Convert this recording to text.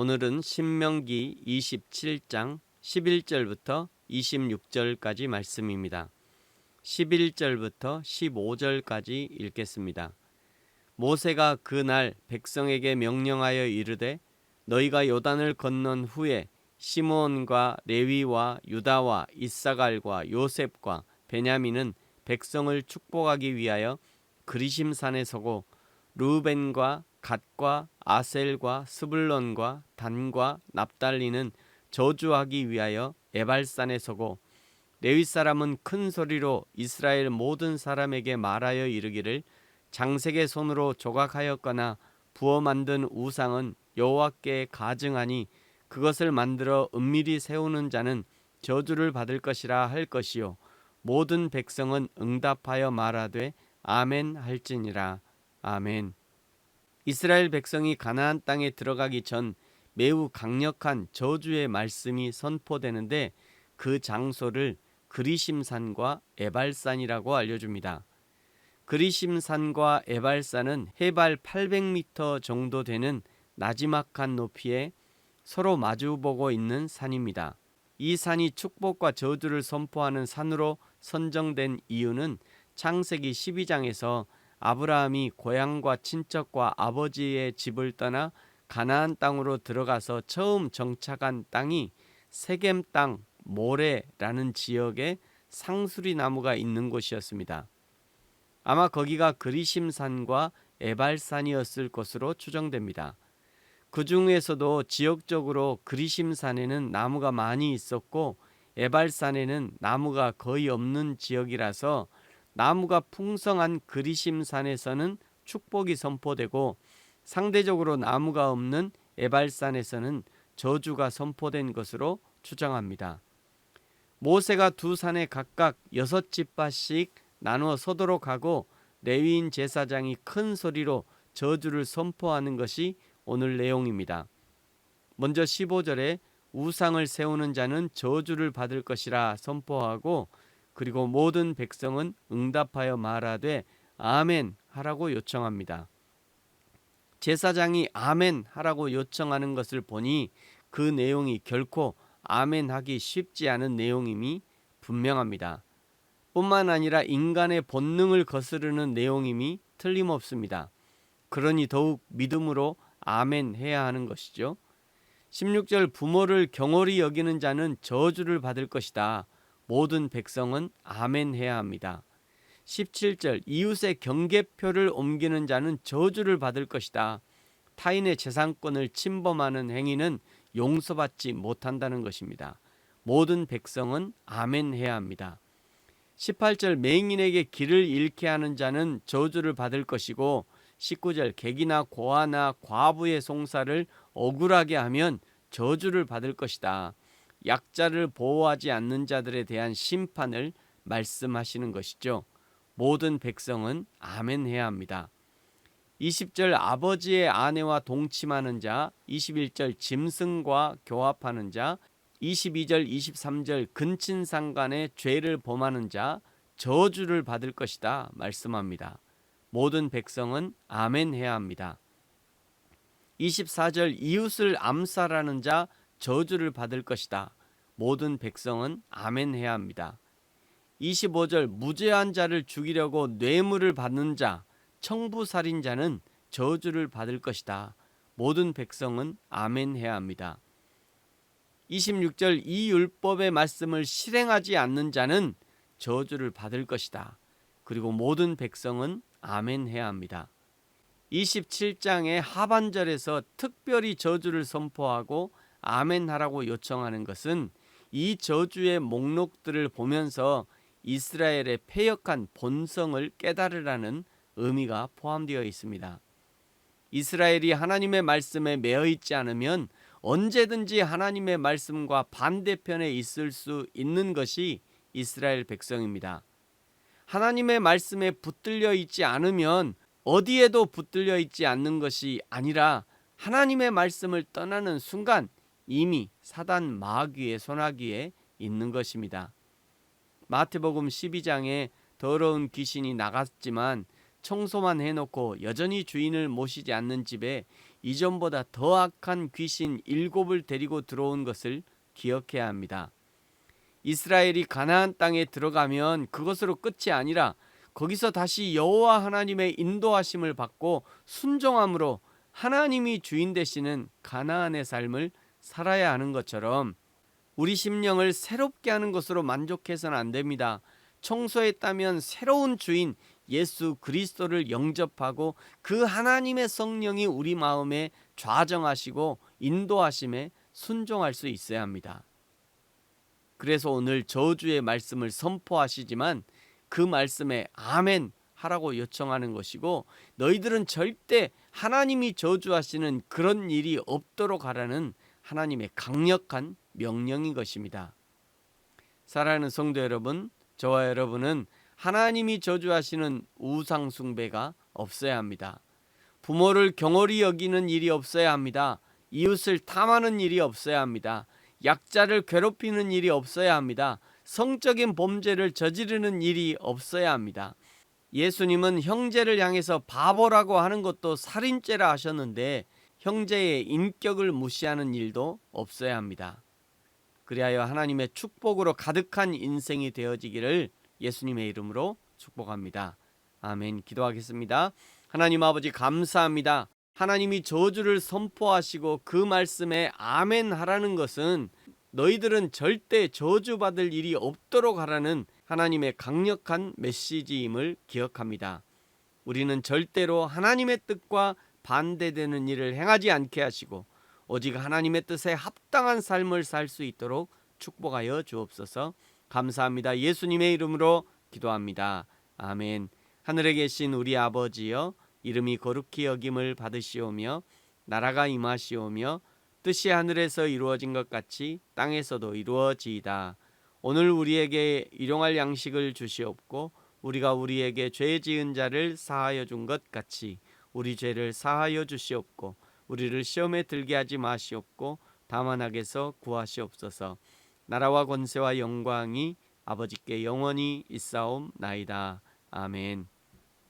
오늘은 신명기 27장 11절부터 26절까지 말씀입니다. 11절부터 15절까지 읽겠습니다. 모세가 그날 백성에게 명령하여 이르되 너희가 요단을 건넌 후에 시므온과 레위와 유다와 이사갈과 요셉과 베냐민은 백성을 축복하기 위하여 그리심산에 서고 르우벤과 갓과 아셀과 스불론과 단과 납달리는 저주하기 위하여 에발산에 서고 레위 사람은 큰 소리로 이스라엘 모든 사람에게 말하여 이르기를 장색의 손으로 조각하였거나 부어 만든 우상은 여호와께 가증하니 그것을 만들어 은밀히 세우는 자는 저주를 받을 것이라 할 것이요 모든 백성은 응답하여 말하되 아멘 할지니라. 아멘. 이스라엘 백성이 가나안 땅에 들어가기 전 매우 강력한 저주의 말씀이 선포되는데 그 장소를 그리심산과 에발산이라고 알려줍니다. 그리심산과 에발산은 해발 800m 정도 되는 나지막한 높이에 서로 마주보고 있는 산입니다. 이 산이 축복과 저주를 선포하는 산으로 선정된 이유는 창세기 12장에서 아브라함이 고향과 친척과 아버지의 집을 떠나 가나안 땅으로 들어가서 처음 정착한 땅이 세겜 땅 모레라는 지역에 상수리 나무가 있는 곳이었습니다. 아마 거기가 그리심산과 에발산이었을 것으로 추정됩니다. 그 중에서도 지역적으로 그리심산에는 나무가 많이 있었고 에발산에는 나무가 거의 없는 지역이라서 나무가 풍성한 그리심산에서는 축복이 선포되고 상대적으로 나무가 없는 에발산에서는 저주가 선포된 것으로 추정합니다. 모세가 두 산에 각각 6지파씩 나누어 서도록 하고 레위인 제사장이 큰 소리로 저주를 선포하는 것이 오늘 내용입니다. 먼저 15절에 우상을 세우는 자는 저주를 받을 것이라 선포하고 그리고 모든 백성은 응답하여 말하되 아멘 하라고 요청합니다. 제사장이 아멘 하라고 요청하는 것을 보니 그 내용이 결코 아멘 하기 쉽지 않은 내용임이 분명합니다. 뿐만 아니라 인간의 본능을 거스르는 내용임이 틀림없습니다. 그러니 더욱 믿음으로 아멘 해야 하는 것이죠. 16절 부모를 경홀히 여기는 자는 저주를 받을 것이다. 모든 백성은 아멘 해야 합니다. 17절 이웃의 경계표를 옮기는 자는 저주를 받을 것이다. 타인의 재산권을 침범하는 행위는 용서받지 못한다는 것입니다. 모든 백성은 아멘 해야 합니다. 18절 맹인에게 길을 잃게 하는 자는 저주를 받을 것이고 19절 객이나 고아나 과부의 송사를 억울하게 하면 저주를 받을 것이다. 약자를 보호하지 않는 자들에 대한 심판을 말씀하시는 것이죠. 모든 백성은 아멘 해야 합니다. 20절 아버지의 아내와 동침하는 자, 21절 짐승과 교합하는 자, 22절 23절 근친상간의 죄를 범하는 자 저주를 받을 것이다 말씀합니다. 모든 백성은 아멘 해야 합니다. 24절 이웃을 암살하는 자 저주를 받을 것이다. 모든 백성은 아멘 해야 합니다. 25절 무죄한 자를 죽이려고 뇌물을 받는 자 청부살인자는 저주를 받을 것이다. 모든 백성은 아멘 해야 합니다. 26절 이 율법의 말씀을 실행하지 않는 자는 저주를 받을 것이다. 그리고 모든 백성은 아멘 해야 합니다. 27장의 하반절에서 특별히 저주를 선포하고 아멘 하라고 요청하는 것은 이 저주의 목록들을 보면서 이스라엘의 패역한 본성을 깨달으라는 의미가 포함되어 있습니다. 이스라엘이 하나님의 말씀에 매여 있지 않으면 언제든지 하나님의 말씀과 반대편에 있을 수 있는 것이 이스라엘 백성입니다. 하나님의 말씀에 붙들려 있지 않으면 어디에도 붙들려 있지 않는 것이 아니라 하나님의 말씀을 떠나는 순간 이미 사단 마귀의 손아귀에 있는 것입니다. 마태복음 12장에 더러운 귀신이 나갔지만 청소만 해놓고 여전히 주인을 모시지 않는 집에 이전보다 더 악한 귀신 7을 데리고 들어온 것을 기억해야 합니다. 이스라엘이 가나안 땅에 들어가면 그것으로 끝이 아니라 거기서 다시 여호와 하나님의 인도하심을 받고 순종함으로 하나님이 주인 되시는 가나안의 삶을 살아야 하는 것처럼 우리 심령을 새롭게 하는 것으로 만족해서는 안 됩니다. 청소했다면 새로운 주인 예수 그리스도를 영접하고 그 하나님의 성령이 우리 마음에 좌정하시고 인도하심에 순종할 수 있어야 합니다. 그래서 오늘 저주의 말씀을 선포하시지만 그 말씀에 아멘 하라고 요청하는 것이고, 너희들은 절대 하나님이 저주하시는 그런 일이 없도록 하라는 하나님의 강력한 명령인 것입니다. 사랑하는 성도 여러분, 저와 여러분은 하나님이 저주하시는 우상 숭배가 없어야 합니다. 부모를 경홀히 여기는 일이 없어야 합니다. 이웃을 탐하는 일이 없어야 합니다. 약자를 괴롭히는 일이 없어야 합니다. 성적인 범죄를 저지르는 일이 없어야 합니다. 예수님은 형제를 향해서 바보라고 하는 것도 살인죄라 하셨는데 형제의 인격을 무시하는 일도 없어야 합니다. 그리하여 하나님의 축복으로 가득한 인생이 되어지기를 예수님의 이름으로 축복합니다. 아멘. 기도하겠습니다. 하나님 아버지 감사합니다. 하나님이 저주를 선포하시고 그 말씀에 아멘 하라는 것은 너희들은 절대 저주받을 일이 없도록 하라는 하나님의 강력한 메시지임을 기억합니다. 우리는 절대로 하나님의 뜻과 반대되는 일을 행하지 않게 하시고 오직 하나님의 뜻에 합당한 삶을 살 수 있도록 축복하여 주옵소서. 감사합니다. 예수님의 이름으로 기도합니다. 아멘. 하늘에 계신 우리 아버지여, 이름이 거룩히 여김을 받으시오며 나라가 임하시오며 뜻이 하늘에서 이루어진 것 같이 땅에서도 이루어지이다. 오늘 우리에게 일용할 양식을 주시옵고 우리가 우리에게 죄 지은 자를 사하여 준 것 같이 우리 죄를 사하여 주시옵고 우리를 시험에 들게 하지 마시옵고 다만 악에서 구하시옵소서. 나라와 권세와 영광이 아버지께 영원히 있사옵나이다. 아멘.